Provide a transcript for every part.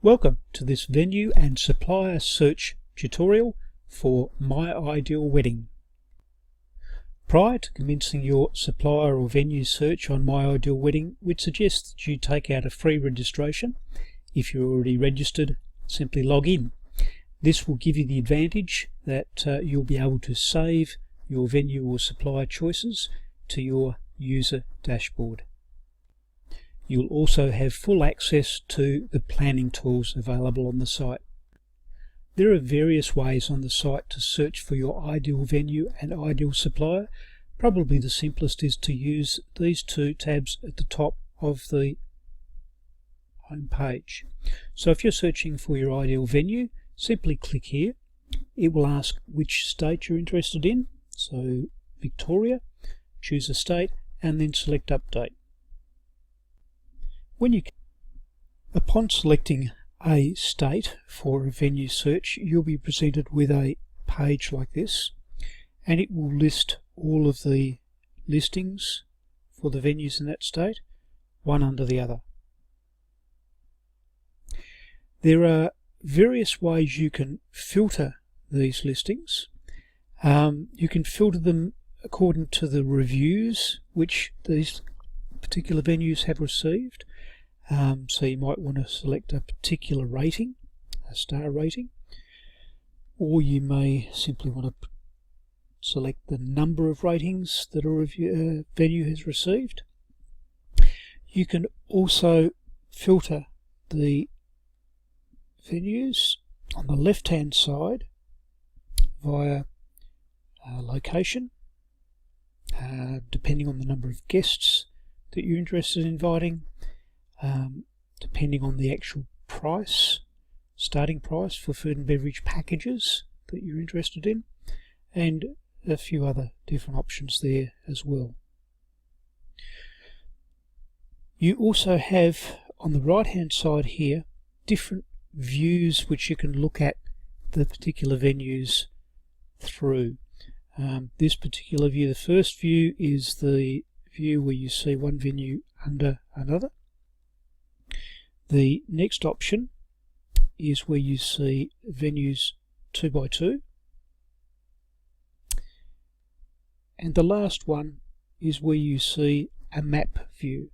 Welcome to this venue and supplier search tutorial for My Ideal Wedding. Prior to commencing your supplier or venue search on My Ideal Wedding, we'd suggest that you take out a free registration. If you're already registered, simply log in. This will give you the advantage that you'll be able to save your venue or supplier choices to your user dashboard. You'll also have full access to the planning tools available on the site. There are various ways on the site to search for your ideal venue and ideal supplier. Probably the simplest is to use these two tabs at the top of the home page. So if you're searching for your ideal venue, simply click here. It will ask which state you're interested in. So Victoria, choose a state and then select update. Upon selecting a state for a venue search, you'll be presented with a page like this, and it will list all of the listings for the venues in that state, one under the other. There are various ways you can filter these listings. You can filter them according to the reviews which these particular venues have received. So you might want to select a particular rating, a star rating, or you may simply want to select the number of ratings that a venue has received. You can also filter the venues on the left hand side via location, depending on the number of guests that you're interested in inviting, depending on the actual price, starting price for food and beverage packages that you're interested in, and a few other different options there as well. You also have on the right hand side here different views which you can look at the particular venues through. This particular view, the first view, is the view where you see one venue under another. The next option is where you see venues 2 by 2, and the last one is where you see a map view.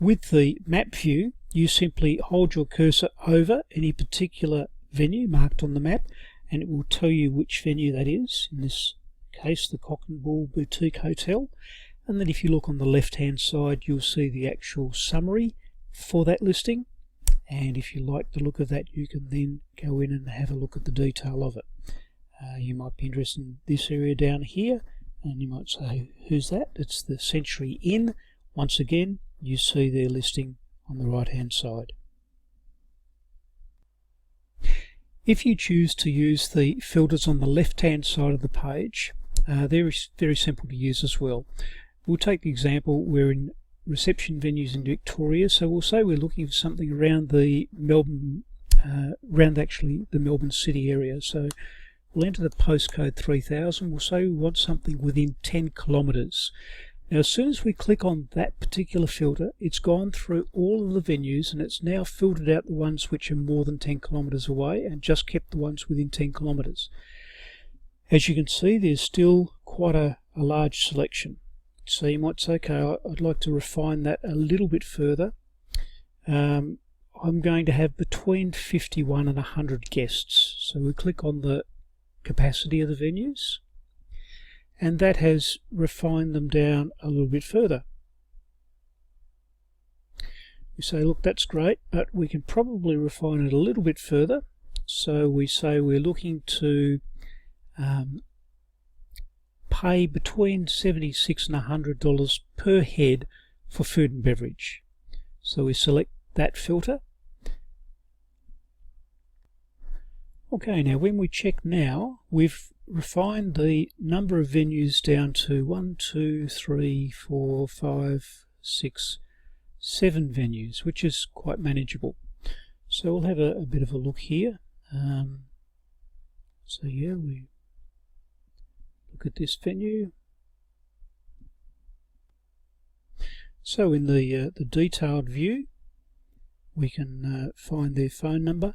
With the map view, you simply hold your cursor over any particular venue marked on the map, and it will tell you which venue that is, in this case the Cock and Bull Boutique Hotel. And then if you look on the left hand side, you'll see the actual summary for that listing, and if you like the look of that, you can then go in and have a look at the detail of it. You might be interested in this area down here, and you might say, who's that? It's the Century Inn. Once again, you see their listing on the right hand side. If you choose to use the filters on the left hand side of the page, they're very simple to use as well. We'll take the example, we're in reception venues in Victoria, so we'll say we're looking for something around the Melbourne, the Melbourne city area. So we'll enter the postcode 3000. We'll say we want something within 10 kilometres. Now, as soon as we click on that particular filter, it's gone through all of the venues, and it's now filtered out the ones which are more than 10 kilometres away, and just kept the ones within 10 kilometres. As you can see, there's still quite a large selection. So you might say, okay, I'd like to refine that a little bit further. I'm going to have between 51 and 100 guests. So we click on the capacity of the venues, and that has refined them down a little bit further. We say, look, that's great, but we can probably refine it a little bit further. So we say we're looking to pay between $76 and $100 per head for food and beverage. So we select that filter. Okay, now when we check now, we've refined the number of venues down to 1, 2, 3, 4, 5, 6, 7 venues, which is quite manageable. So we'll have a bit of a look here. So yeah, we look at this venue. So in the detailed view, we can find their phone number,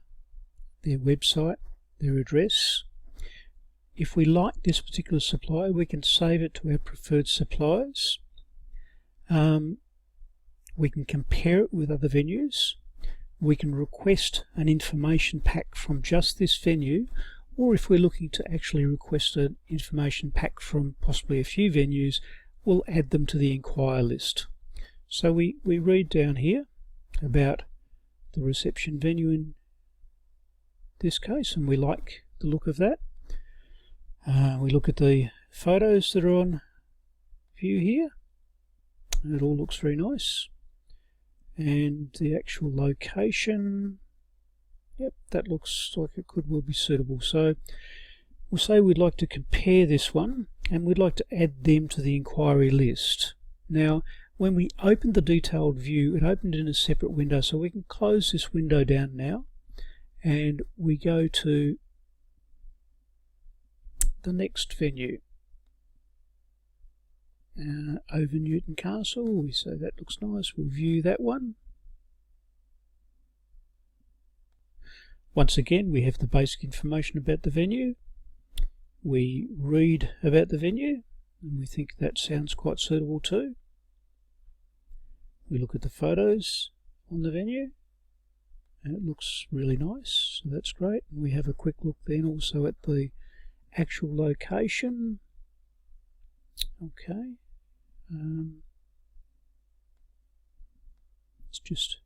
their website, their address. If we like this particular supplier, we can save it to our preferred suppliers. We can compare it with other venues. We can request an information pack from just this venue, or if we're looking to actually request an information pack from possibly a few venues, we'll add them to the inquire list. So we read down here about the reception venue in this case, and we like the look of that. We look at the photos that are on view here, and it all looks very nice. And the actual location, yep, that looks like it could well be suitable. So we'll say we'd like to compare this one, and we'd like to add them to the inquiry list. Now, when we opened the detailed view, it opened in a separate window, so we can close this window down now, and we go to the next venue, over Newton Castle. We say that looks nice, we'll view that one. Once again, we have the basic information about the venue. We read about the venue, and we think that sounds quite suitable too. We look at the photos on the venue, and it looks really nice, so that's great. And we have a quick look then also at the actual location. Okay, let's just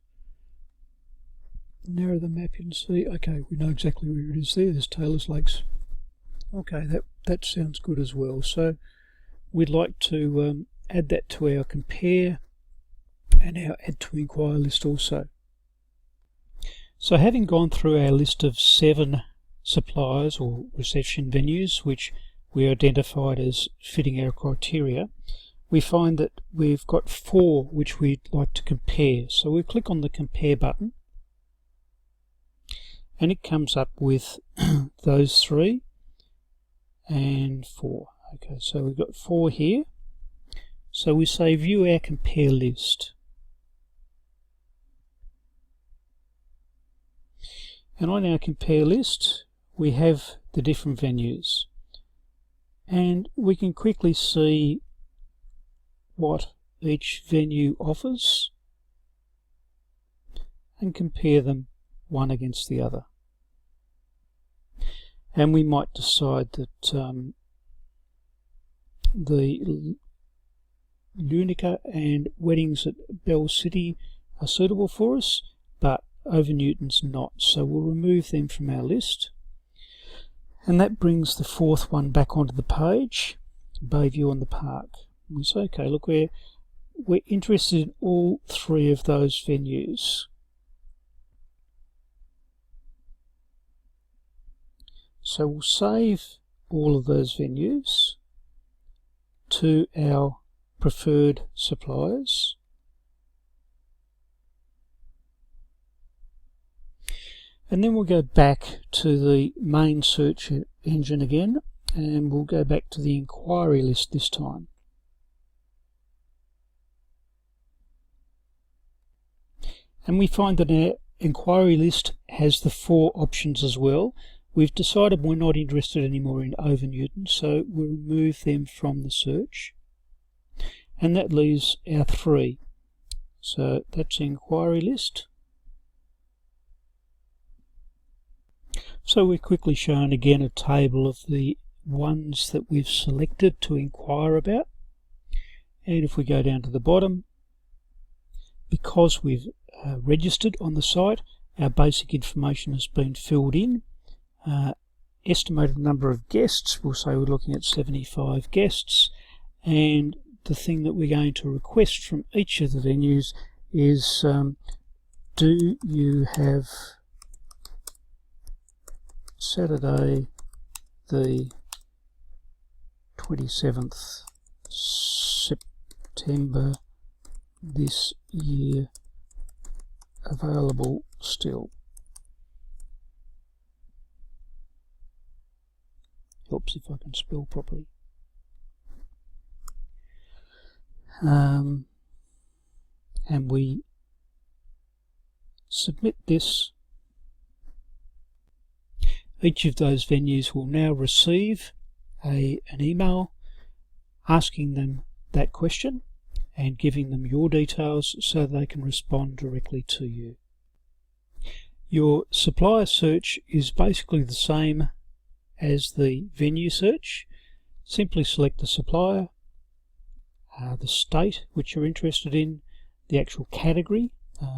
narrow the map and see. Okay, we know exactly where it is there. There's Taylor's Lakes. Okay, that sounds good as well. So we'd like to add that to our compare and our add to inquire list also. So having gone through our list of 7 suppliers or reception venues which we identified as fitting our criteria, we find that we've got 4 which we'd like to compare. So we click on the compare button, and it comes up with those 3 and 4. Okay, so we've got 4 here. So we say view our compare list. And on our compare list, we have the different venues, and we can quickly see what each venue offers and compare them one against the other. And we might decide that the Lunica and weddings at Bell City are suitable for us, but over Newton's not, so we'll remove them from our list. And that brings the 4th one back onto the page, Bayview on the Park. We say, okay, look, we're interested in all 3 of those venues. So we'll save all of those venues to our preferred suppliers. And then we'll go back to the main search engine again, and we'll go back to the inquiry list this time. And we find that our inquiry list has the 4 options as well. We've decided we're not interested anymore in over Newton, so we'll remove them from the search. And that leaves our 3. So that's the inquiry list. So we're quickly shown again a table of the ones that we've selected to inquire about. And if we go down to the bottom, because we've registered on the site, our basic information has been filled in. Estimated number of guests, we'll say we're looking at 75 guests, and the thing that we're going to request from each of the venues is do you have Saturday the 27th September this year available still? Helps if I can spell properly. And we submit this, each of those venues will now receive an email asking them that question and giving them your details so they can respond directly to you. Your supplier search is basically the same as the venue search. Simply select the supplier, the state which you're interested in, the actual category,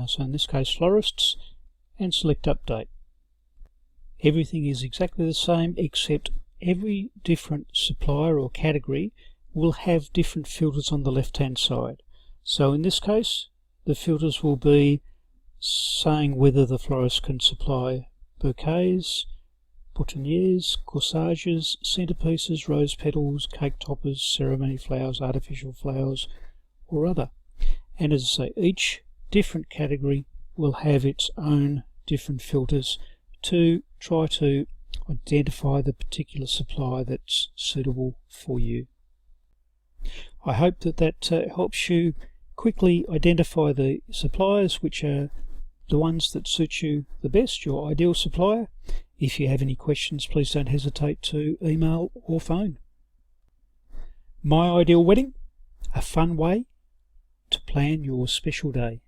so in this case florists, and select update. Everything is exactly the same, except every different supplier or category will have different filters on the left hand side. So in this case the filters will be saying whether the florist can supply bouquets, boutonnieres, corsages, centerpieces, rose petals, cake toppers, ceremony flowers, artificial flowers, or other. And as I say, each different category will have its own different filters to try to identify the particular supply that's suitable for you. I hope that helps you quickly identify the suppliers which are the ones that suit you the best, your ideal supplier. If you have any questions, please don't hesitate to email or phone. My Ideal Wedding, a fun way to plan your special day.